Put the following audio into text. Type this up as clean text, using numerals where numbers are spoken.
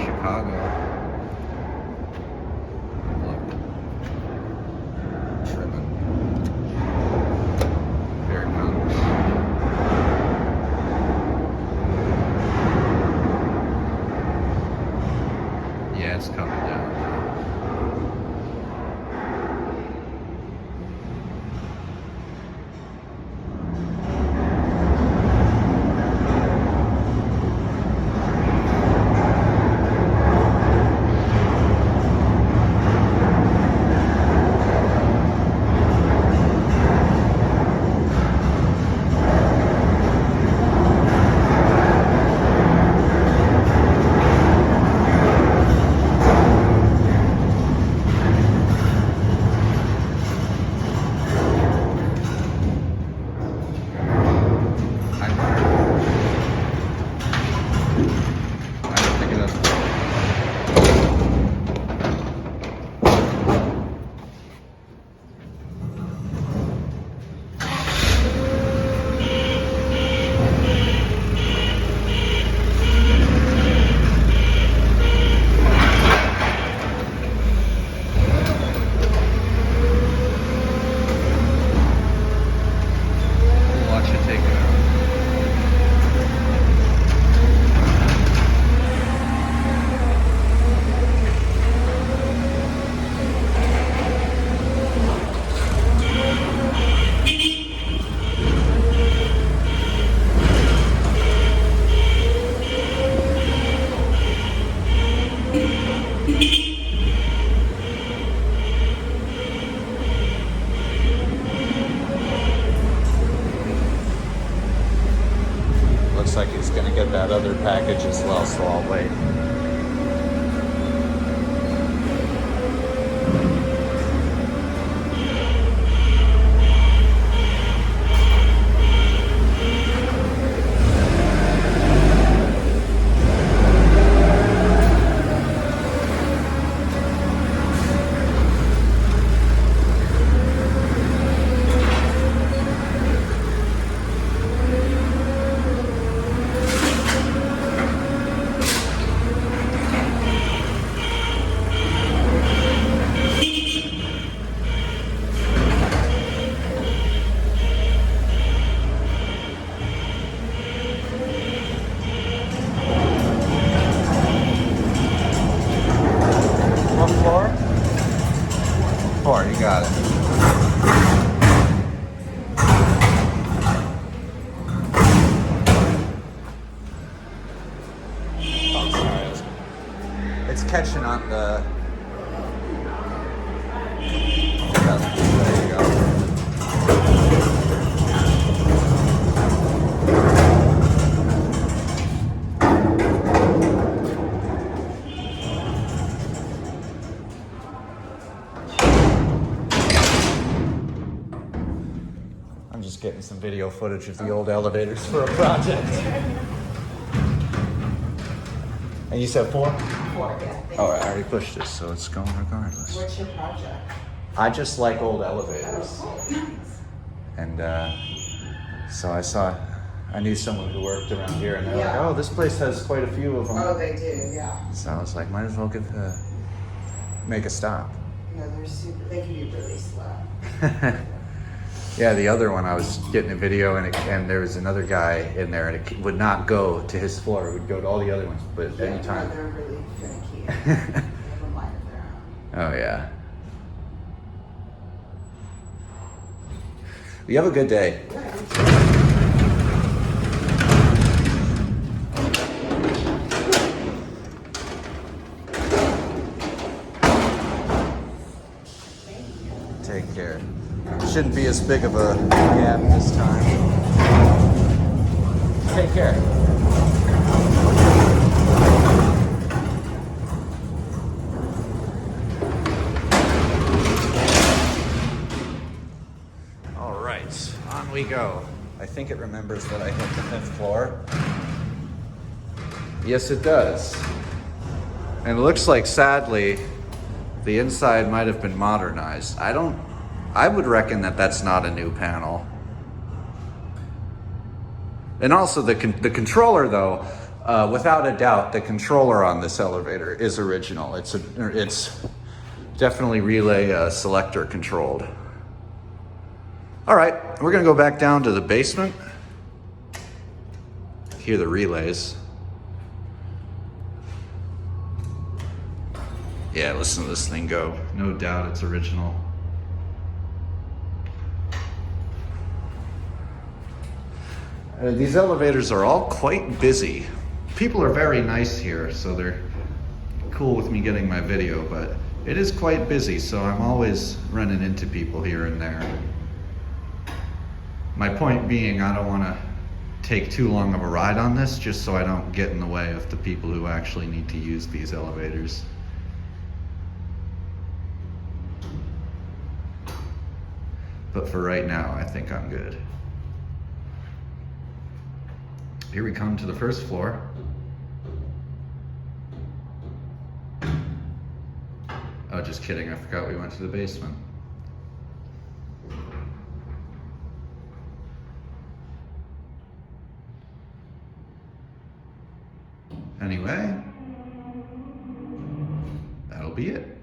Chicago. Look. Trimon. Very common. Yeah, it's coming down. Looks like he's gonna get that other package as well, so I'll wait. You got it. Oh, sorry. It's catching on the... There you go. I'm just getting some video footage of the old elevators for a project. And you said 4? 4, yeah. Oh, I already pushed this, so it's going regardless. What's your project? I just like old elevators. Nice. And so I knew someone who worked around here, and they're like, Yeah. oh, this place has quite a few of them. Oh, they do, yeah. So I was like, might as well make a stop. Yeah, they can be really slow. Yeah, the other one, I was getting a video, and there was another guy in there, and it would not go to his floor. It would go to all the other ones, but Yeah, anytime. no, they're really finicky. They have a mind of their own. Oh, yeah. You have a good day. Take care. Shouldn't be as big of a gap this time. Take care. All right, on we go. I think it remembers that I hit the 5th floor. Yes, it does. And it looks like, sadly, the inside might have been modernized. I would reckon that that's not a new panel. And also the controller, though, Without a doubt, the controller on this elevator is original. It's definitely relay selector controlled. All right, we're gonna go back down to the basement. Hear the relays. Yeah, listen to this thing go. No doubt it's original. These elevators are all quite busy. People are very nice here, so they're cool with me getting my video, but it is quite busy, so I'm always running into people here and there. My point being, I don't want to take too long of a ride on this, just so I don't get in the way of the people who actually need to use these elevators. But for right now, I think I'm good. Here we come to the first floor. Oh, just kidding, I forgot we went to the basement. Anyway, that'll be it.